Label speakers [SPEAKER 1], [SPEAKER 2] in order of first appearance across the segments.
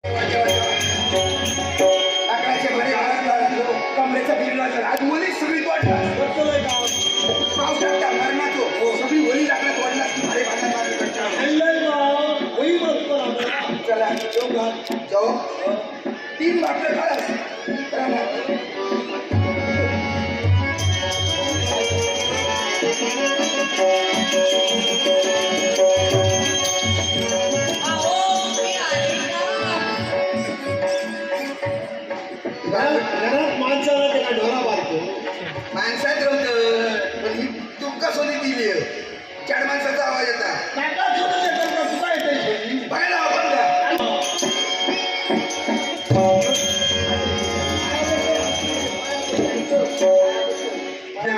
[SPEAKER 1] लाकडाचे भरे कमरेचा बिरला आज ओली सगळी पावसात त्या मरणाचो सगळी ओली लाकडा तोडला की भाडे चला जाऊ 3 बाटल्या काढा
[SPEAKER 2] माणसाला त्याला ढोरा मारतो
[SPEAKER 1] माणसात रवत पण ही तुमका सोनी दिली 4 माणसाचा आवाज येता बघायला आपण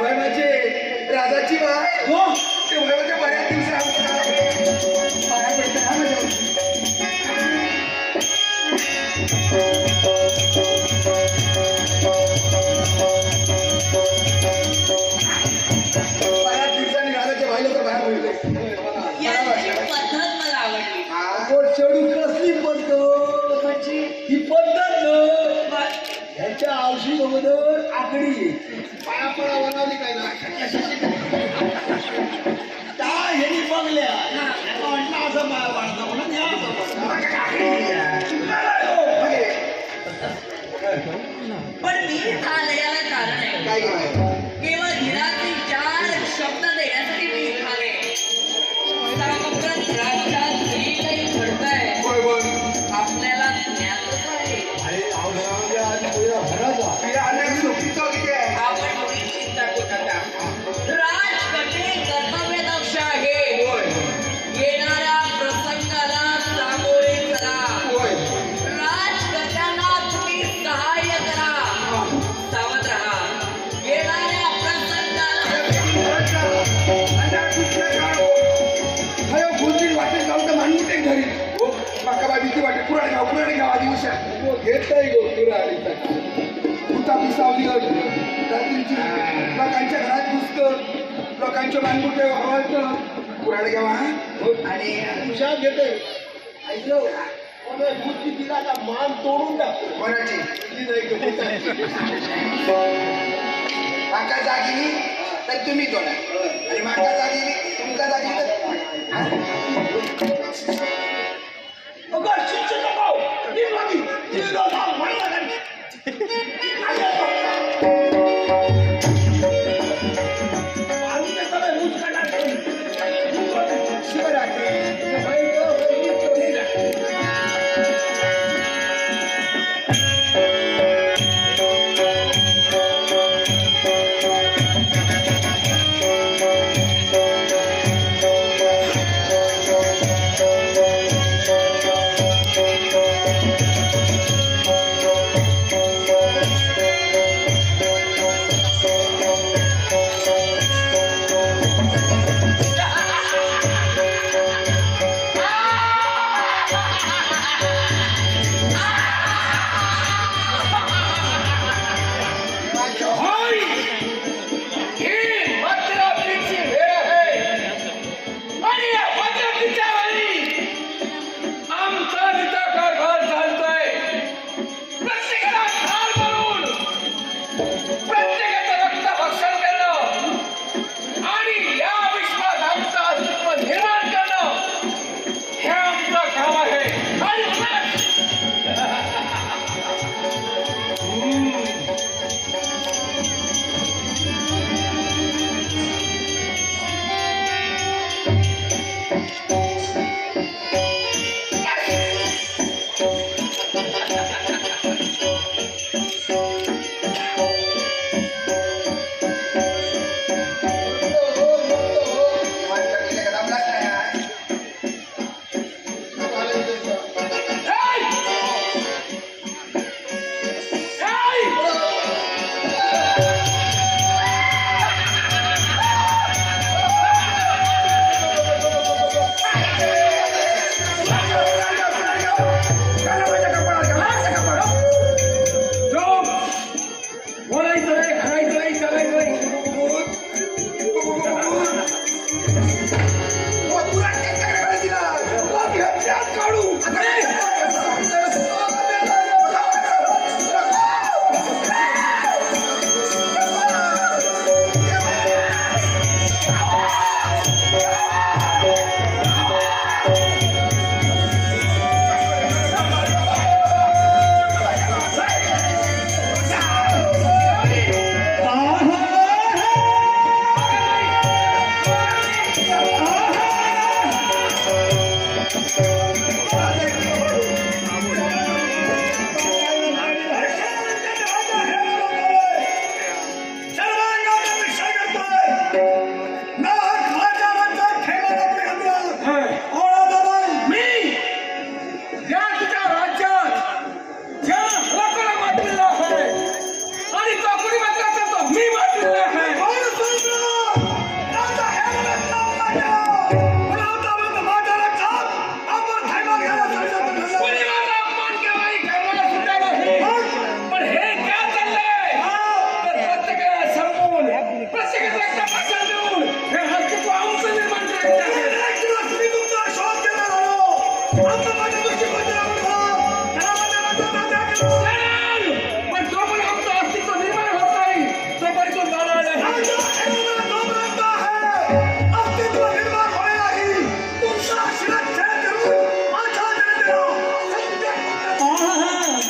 [SPEAKER 1] वैभवाची राजाची बाय हो ते वैभवाच्या बऱ्याच दिवसात पाया पडतं हा माझ्या
[SPEAKER 2] चढू कसली पद्धत ही पद्धत ह्याच्या औषधी अगोदर आकडी पाया पडा बनवली काय ना त्या ह्यानी बघल्या म्हटलं असं पाया पाडता म्हणून ह्या
[SPEAKER 3] पण मी खाण्याला कारण आहे
[SPEAKER 1] काय
[SPEAKER 3] केवळ धीराचे 4 शब्द देण्यासाठी मी खाले राज्यात जे काही घडतंय आपल्याला ज्ञातच आहे आपण थोडी चिंता करू नका राजकटे कर्तव्यदक्ष आहे येणाऱ्या प्रसंगाला सामोरे चला राजकट्यांना तुम्ही सहाय्य करा सावध राहा येणाऱ्या प्रसंगाला
[SPEAKER 1] वाटेल गाव तर मानून ते घरी माका बाबीची वाटे पुराणे गाव आधी उशा
[SPEAKER 2] घेताय गो पुराणीचा
[SPEAKER 1] भूतापी सावली रात्रीची लोकांच्या घरात घुसतं लोकांच्या मानकुटे आवडतं पुराणे गाव आणि
[SPEAKER 2] तुषार घेते ऐकलं बुद्धी दिला का मान तोडून टाकतो
[SPEAKER 1] कोणाची
[SPEAKER 2] बुद्धी नाही
[SPEAKER 1] माका जागिली तर तुम्ही तोडा आणि माका जागिली तुमका जागिली तर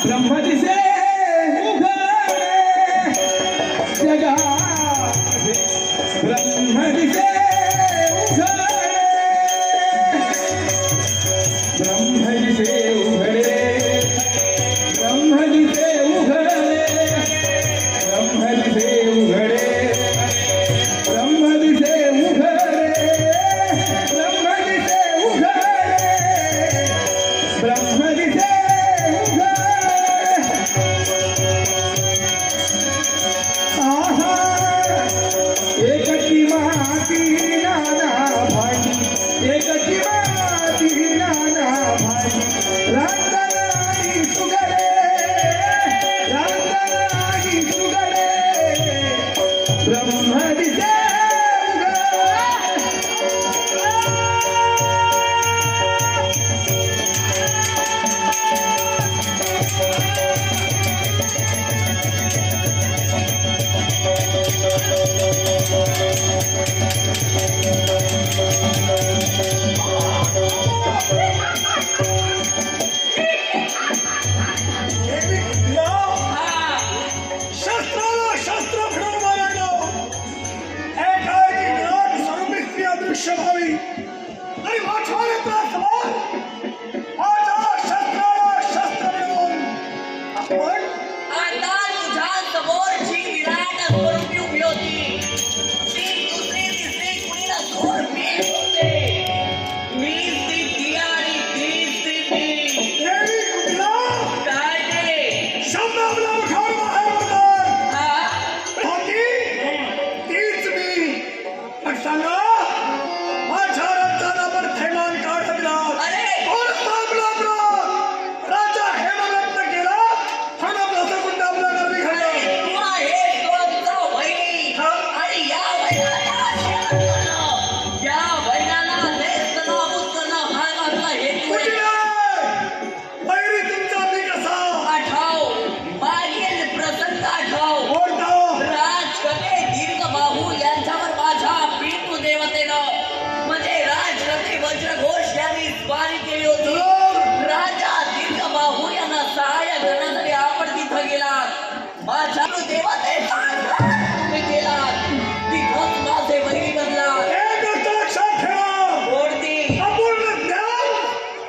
[SPEAKER 1] ब्रह्म दिसे उघडे जगाचे ब्रह्म दिसे उघडे ब्रह्म दिसे उघडे ब्रह्म दिसे उघडे ब्रह्म दिसे उघडे ब्रह्म दिसे उघडे ब्रह्म दिसे उघडे ब्रह्म दिसे आहा एकटी माती नाना भाई एकटी माती नाना भाई रांजणारी सुगडे रांजणारी सुगडे ब्रह्म दिसे
[SPEAKER 2] शस्त्राला शस्त्र फिरवून मारायचं एकाएकी विराट स्वरूपी स्त्री अदृश्य व्हावी आणि माझ्या नेत्रासमोर माझ्या शस्त्राला शस्त्र फिरवून आपण
[SPEAKER 3] आता तुझ्या समोरची विराट स्वरूपी उभी होती ती दुसरी तिसरी कुणीला दूर मीच होते मीच ती आणि तीच ती
[SPEAKER 2] देवी कुठला
[SPEAKER 3] काय ते
[SPEAKER 2] शब्द आपला मुखावर बाहेर पडतात
[SPEAKER 3] हा
[SPEAKER 2] होती तीच मी पण सांगा माझ्या रक्ताला पण थैमान काढ दिला
[SPEAKER 3] अरे
[SPEAKER 2] कोण थांबला आपला राजा हेमरत्न केला हा आपला सगुंड आपला नरवी घडला
[SPEAKER 3] तू आहे तुमचा वैरी आणि या वैराला नेस्तनाबूत करणं हा आपला हेतू
[SPEAKER 2] कुठे
[SPEAKER 3] आहे
[SPEAKER 2] वैरी तुमचा मी कसा
[SPEAKER 3] आठाव मागील प्रसंग आठाव
[SPEAKER 2] ओढता
[SPEAKER 3] राजकने दीर्घबाहू यांच्यावर माझ्या पितृ देवतेनं म्हणजे राजकने वज्रघोष यांनी स्वारी केली होती राजा दीर्घबाहू यांना सहाय्य करण्यासाठी आपण तिथं गेला माझ्या देवतेचा तुम्ही गेला तिथंच माझे वैरी बनला
[SPEAKER 2] एक गोष्ट लक्षात ठेवा
[SPEAKER 3] कोणती
[SPEAKER 2] अपूर्ण ज्ञान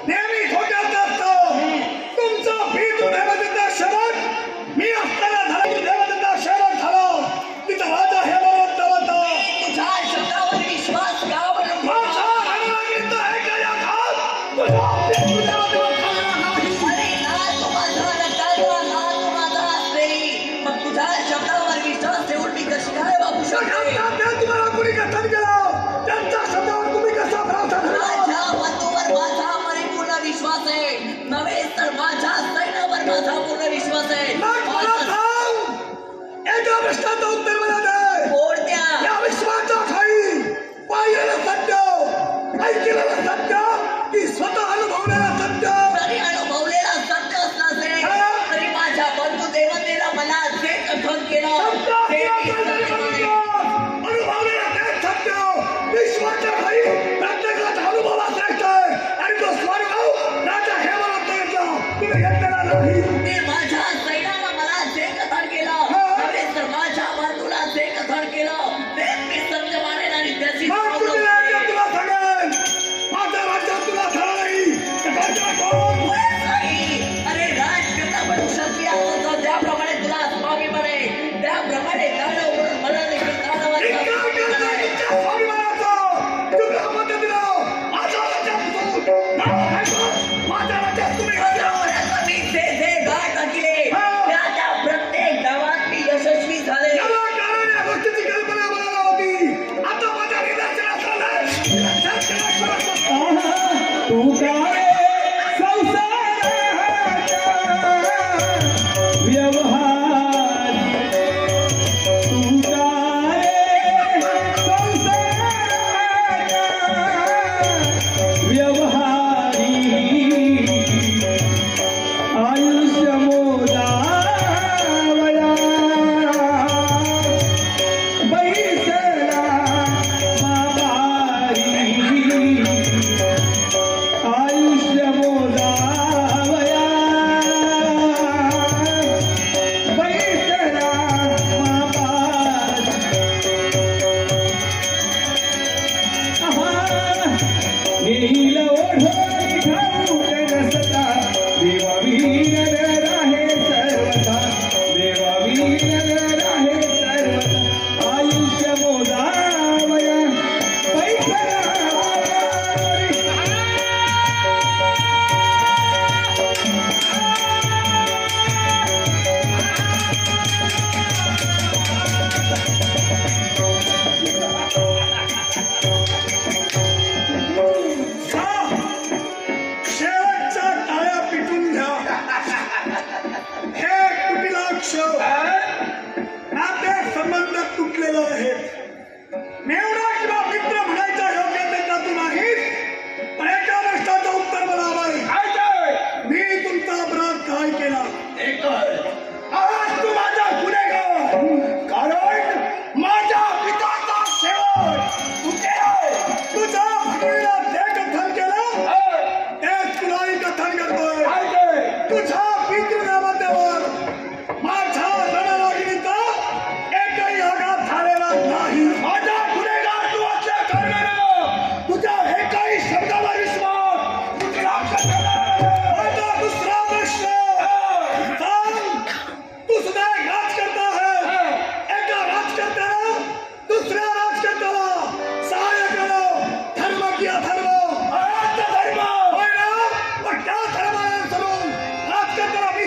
[SPEAKER 2] नेहमी खोट्यात असतं तुमचा पितृ देवतेचा शरण मी असताना झाला की देवतेचा शरण झाला तिथं राजा हेमवंत होता
[SPEAKER 3] तुझ्या शब्दावर विश्वास का बरं
[SPEAKER 2] माझा रणरागिरीचा ऐकायला घात तुझा पितृ देवतेवर झालेला नाही
[SPEAKER 3] अरे ना तू माझा रक्ताचा ना तू माझा असलेली मग तुझ्या शब्दावर विश्वास ठेवून मी कशी काय वागू शकते
[SPEAKER 2] त्या तुम्हाला कुणी कथन केलं त्यांच्या शब्दावर तुम्ही कसा भरोसा ठेवला
[SPEAKER 3] माझ्या बंधूवर माझा परिपूर्ण विश्वास आहे नव्हे तर माझ्या सैन्यावर माझा पूर्ण विश्वास आहे
[SPEAKER 2] मग मला सांग एका प्रश्नाचं उत्तर मला दे
[SPEAKER 3] कोणत्या
[SPEAKER 2] या विश्वाच्या खाली पाहिलेलं सत्य ऐकलेलं सत्य की स्वतः अनुभवलेलं सत्य
[SPEAKER 3] जरी अनुभवलेला सत्य असला असेल तरी माझ्या बंधू देवतेला मला जे कथन केलं
[SPEAKER 2] सत्य
[SPEAKER 3] ते
[SPEAKER 2] किंवा
[SPEAKER 3] मी
[SPEAKER 2] काहीतरी
[SPEAKER 3] सत्य
[SPEAKER 2] बनवलं. अनुभवलेलं तेच सत्य विश्वाच्या खाली प्रत्येकाचा अनुभव असायचा आहे आणि तो स्वानुभव राजा हेमवंताचा तुम्ही घेतलेला नाही
[SPEAKER 3] ते माझ्या सैन्यानं मला जे कथन केलं नव्हे तर माझ्या बंधूला जे कथन केलं ते मी सत्य मानेन आणि त्याची
[SPEAKER 2] मग तुम्ही नाही तुला सांगेन माझ्या राज्यात तुला झालं नाही तर राजा कोण
[SPEAKER 3] अरे राजकर्ता म्हणून क्षत्रिय असतो त्याप्रमाणे तुला स्वामी बने त्याप्रमाणे दानव म्हणून मला देखील दानवाचा
[SPEAKER 2] स्वाभिमानाचं तुला मत दिलं माझ्या राज्यात माझ्या राज्यात तुम्ही
[SPEAKER 3] मी जे जे गाठ टाकले
[SPEAKER 1] नगर आहे सर्वथा देवावी नगर आहे सर्वथा आयुष्य मोजावया पैसा
[SPEAKER 2] शेवटच्या टाळ्या पिटून घ्या हे कुटिलाक्ष नाते संबंध तुटलेले आहेत मेवणा किंवा मित्र म्हणायच्या योग्यतेचा तू नाहीस पण एका प्रश्नाचं उत्तर मला हवंय मी तुमचा अपराध काय केला आज तू माझा गुन्हेगार कारण माझ्या पित्याचा शेवट तू केलाय तुझ्या भगिनीला जे कथन केलं तेच तुलाही कथन करतोय तुझ्या पितृदेवतेवर माझ्या रणरागिणीचा एकही आघात झालेला नाही माझा गुन्हेगार तू असल्या कारणानं तुझ्या एकाही शब्दाला विश्वास माझा दुसरा प्रश्न सांग तू सुद्धा एक राजकर्ता है एका राजकर्त्याला दुसऱ्या राजकर्त्याला सहाय्य करो धर्म की अधर्म धर्म होय ना पण त्या धर्माला सोडून राजकर्त्याला मी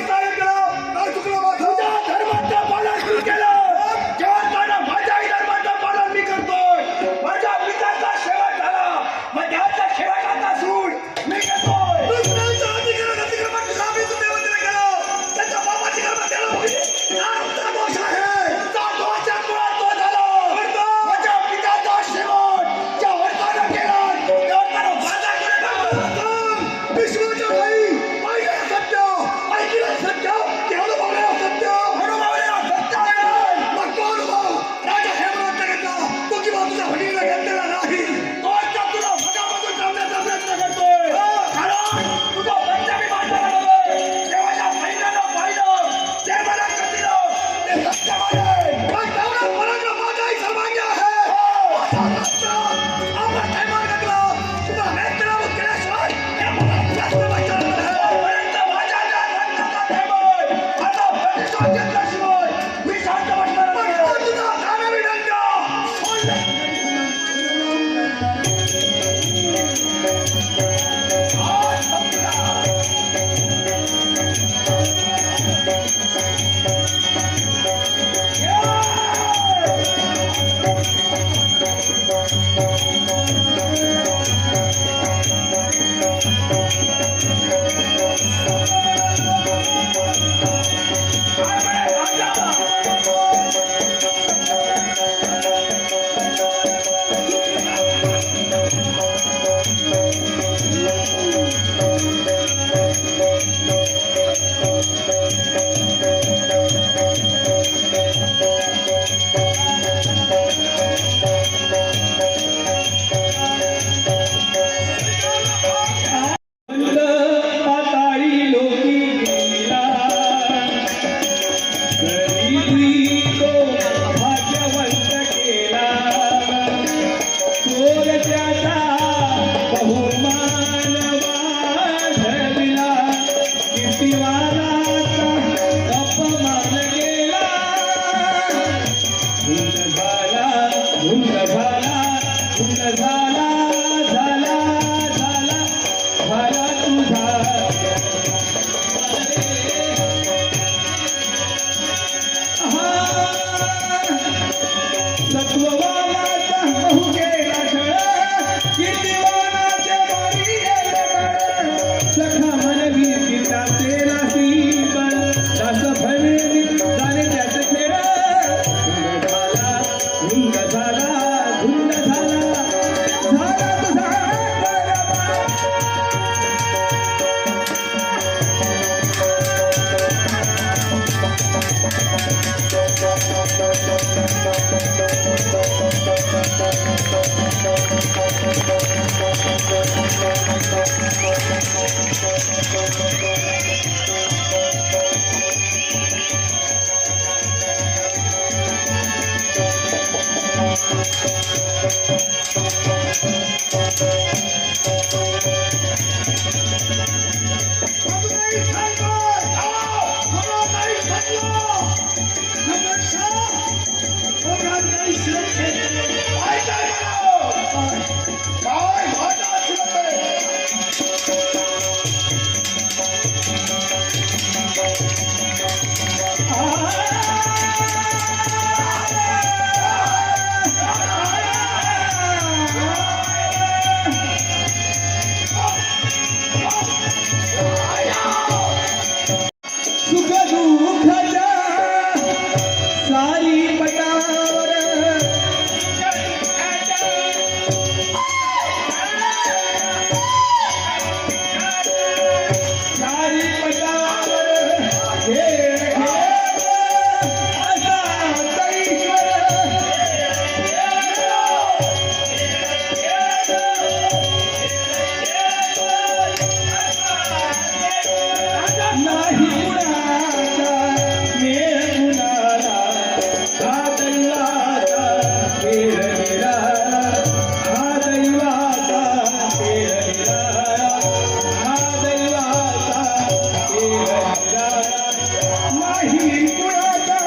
[SPEAKER 2] नाही कुणाचा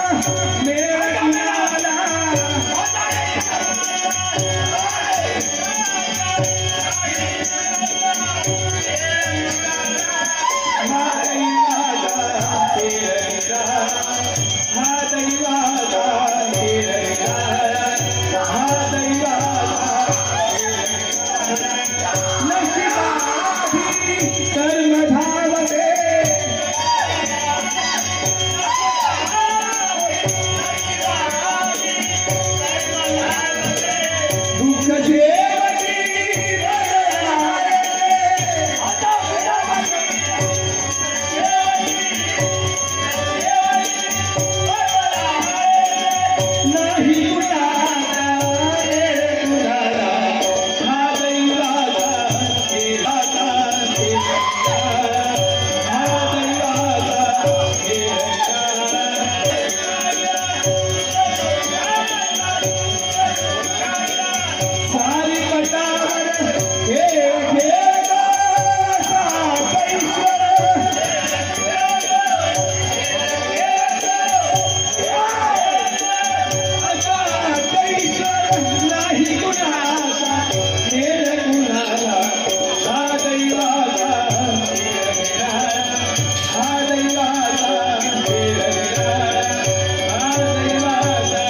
[SPEAKER 2] मेळ कुणाला हा दैवाचा तेरडा हा दैवाचा तेरडा हा दैवाचा नशिबाधी कर्म धावते दुःख शेवटी नाही कुणाला रे कुणाला हा दैवाचा तेरडा हा दैवाचा सारी पटावर हे नाही कुणाचा खेळ कुणाला हा दैवाचा हा दैवाचा हा दैवाचा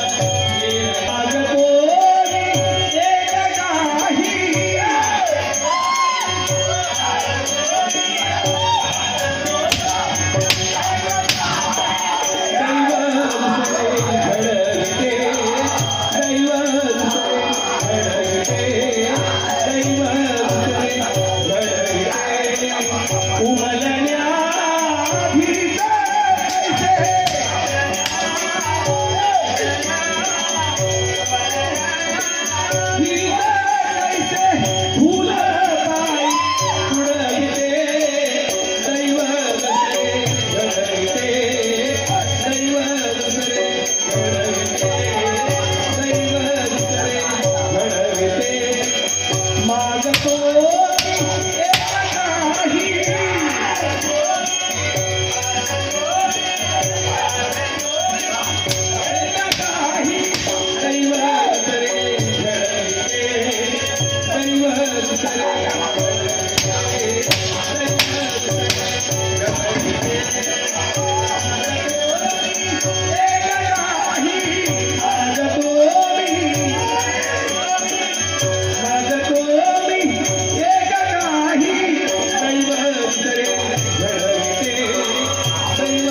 [SPEAKER 2] मागतो एक काही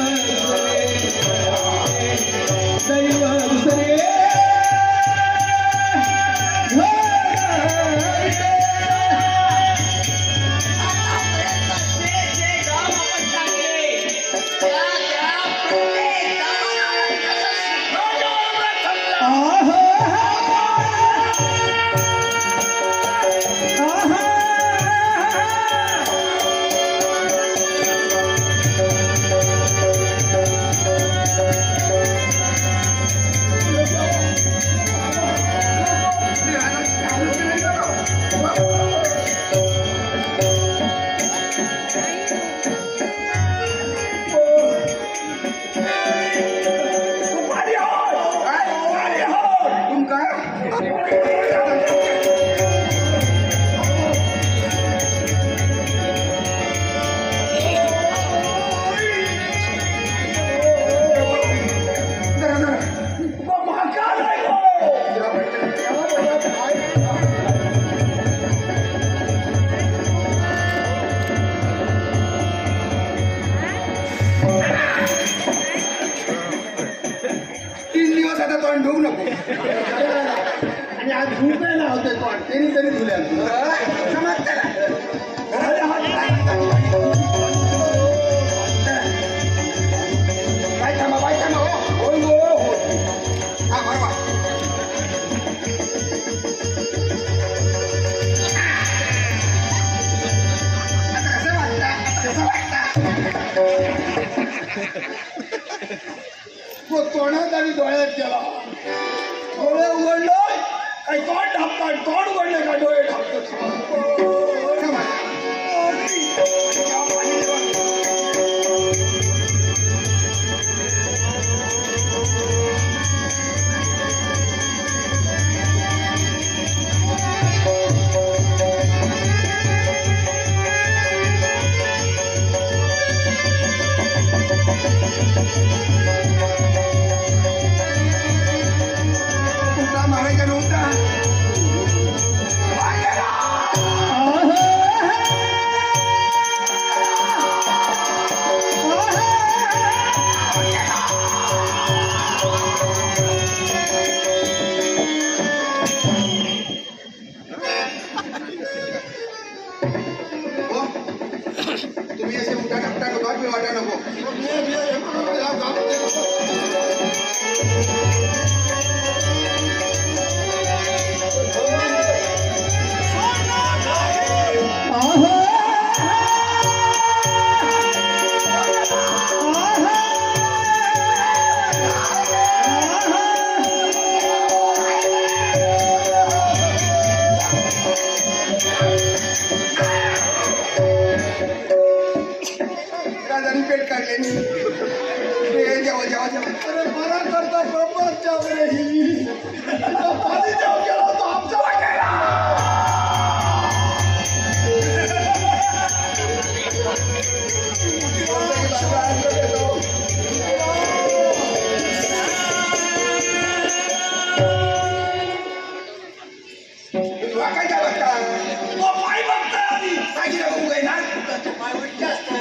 [SPEAKER 2] मागतो
[SPEAKER 3] आतापर्यंत जे काम आपण टाकले त्या प्रत्येक कामाला आपण यशस्वी ठरलो.
[SPEAKER 1] तोंड धुवू नको
[SPEAKER 2] आणि आज धुवायला होते तोंड त्यांनी तरी धुल्या
[SPEAKER 1] समज त्याला बाय थांबा हो हो हा बरोबर कसं वाटतं तो तोंडात आणि डोळ्यात गेला डोळे उघडलो काही तोंड ढापतात तोंड उघडले का डोळे ढापतात त्यांनी जेव्हा जेव्हा जेव्हा अरे मला करता प्रपंच वगैरे ही पाणी जेव्हा गेला तो आमचा वाटायला काय बघता
[SPEAKER 2] तो पाय बघताय आधी
[SPEAKER 1] काय बघू काय नाळ तो पायवट जास्त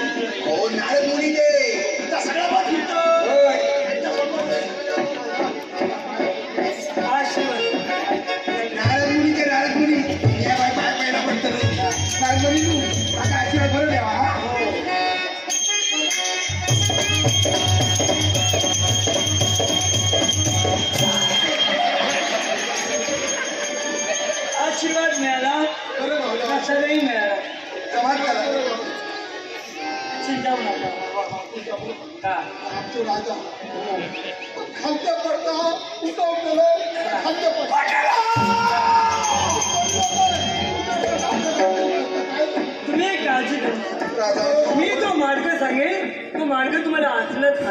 [SPEAKER 1] हो नाळ मुली ते
[SPEAKER 2] त्या सगळ्या बघित
[SPEAKER 1] नारद मुनी या बाय पाय पहिला पडतं नारद मुनी तू आता आशीर्वाद बरं द्यावा
[SPEAKER 2] आशीर्वाद मिळाला
[SPEAKER 1] बरं भाऊ
[SPEAKER 2] कशालाही मिळाला
[SPEAKER 1] समाज करा
[SPEAKER 2] चिंता नका
[SPEAKER 1] आमचं राजा खालच्या पडता उठाव केलं खालच्या
[SPEAKER 2] तुम्ही एक काळजी करू
[SPEAKER 1] राजा
[SPEAKER 2] मी जो मार्ग सांगेन तो मार्ग तुम्हाला आचलत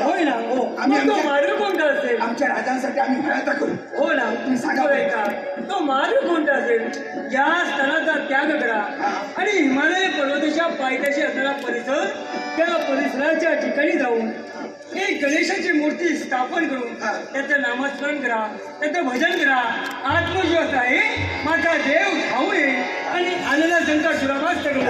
[SPEAKER 2] होय ना हो
[SPEAKER 1] आम्ही
[SPEAKER 2] मग तो
[SPEAKER 1] आमच्या-
[SPEAKER 2] मार्ग कोणता असेल
[SPEAKER 1] आमच्या राजांसाठी आम्ही भयाता करू
[SPEAKER 2] हो ना
[SPEAKER 1] तुम्ही सांगा.
[SPEAKER 2] होय का तो मार्ग कोणता असेल या स्थळाचा त्याग करा आणि हिमालय पर्वताच्या पायथ्याशी असणारा परिसर त्या परिसराच्या ठिकाणी जाऊन एक गणेशाची मूर्ती स्थापन करून त्याचं नामस्मरण करा त्याचं भजन करा आत्मविश्वास आहे माझा देव धावू नये आणि आलेला संकट दुराभास करू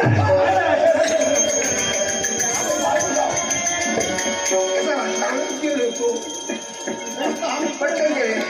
[SPEAKER 1] कसा वाटला गेलो तो आम्ही पटकन गेले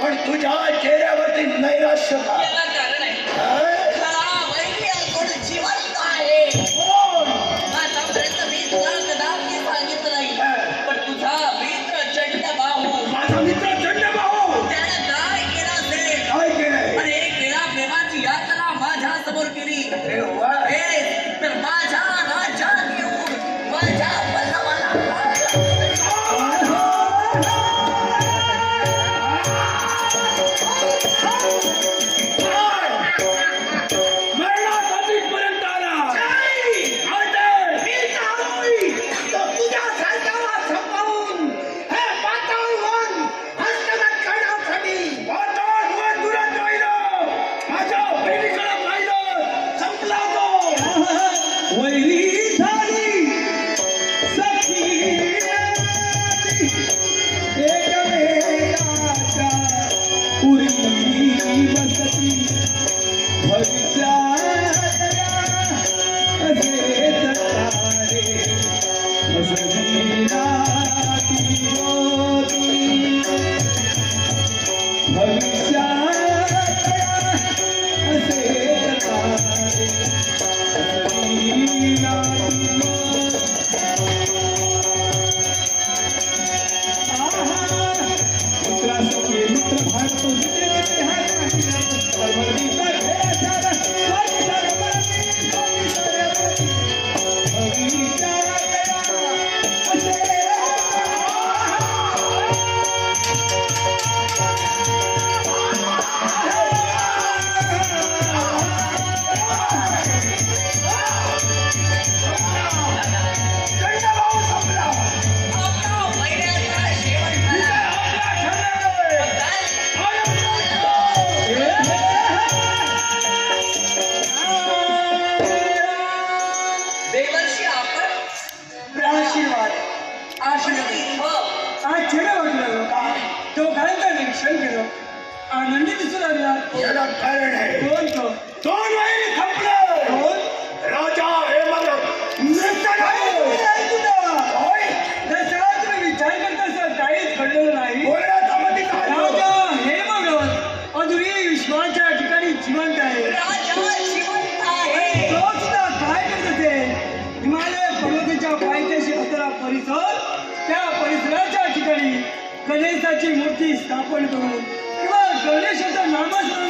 [SPEAKER 2] पण तुझ्या चेहऱ्यावरती नैराश्य का
[SPEAKER 3] याला कारण आहे खरा वैरी आपण जिवंत आहे आतापर्यंत मी तुला कदापि सांगितलं नाही पण तुझा मित्र चंडबाहू
[SPEAKER 2] माझा मित्र चंडबाहू
[SPEAKER 3] त्याने काय केलं असेल
[SPEAKER 2] काय केलंय
[SPEAKER 3] अरे केला प्रेमाची यात्रा माझ्या समोर केली
[SPEAKER 2] अरे वा.
[SPEAKER 3] तर माझ्या राज्यात येऊन माझ्या पल्लवाला
[SPEAKER 2] मरणासाठी पर्यंत आला माझ्या बहिणीकडे पाहिलं संपला तो वैरी झाली सखी एकमेकाच्या पुरी बसती भविष्यात असे तकारे असली राती होती भविष्यात असे तकारे असली राती मित्र भारत
[SPEAKER 1] याला कारण आहे
[SPEAKER 2] कोण तो?
[SPEAKER 1] दोन महिने संपले
[SPEAKER 2] कोण?
[SPEAKER 1] राजा हे मला नृत्य
[SPEAKER 2] नाही तुझा. जसा तुम्ही विचार करता असं काहीच घडलेलं नाही.
[SPEAKER 1] बोलण्याचा मध्ये काय
[SPEAKER 2] राजा हे बघ अजूनही विश्वाच्या ठिकाणी जिवंत आहे.
[SPEAKER 3] राजा जिवंत आहे.
[SPEAKER 2] तो सुद्धा काय करत असेल? हिमालय पर्वताच्या पायथ्याशी असलेला परिसर, त्या परिसराच्या ठिकाणी गणेशाची मूर्ती स्थापन करून किंवा गणेशाचं नामस्मरण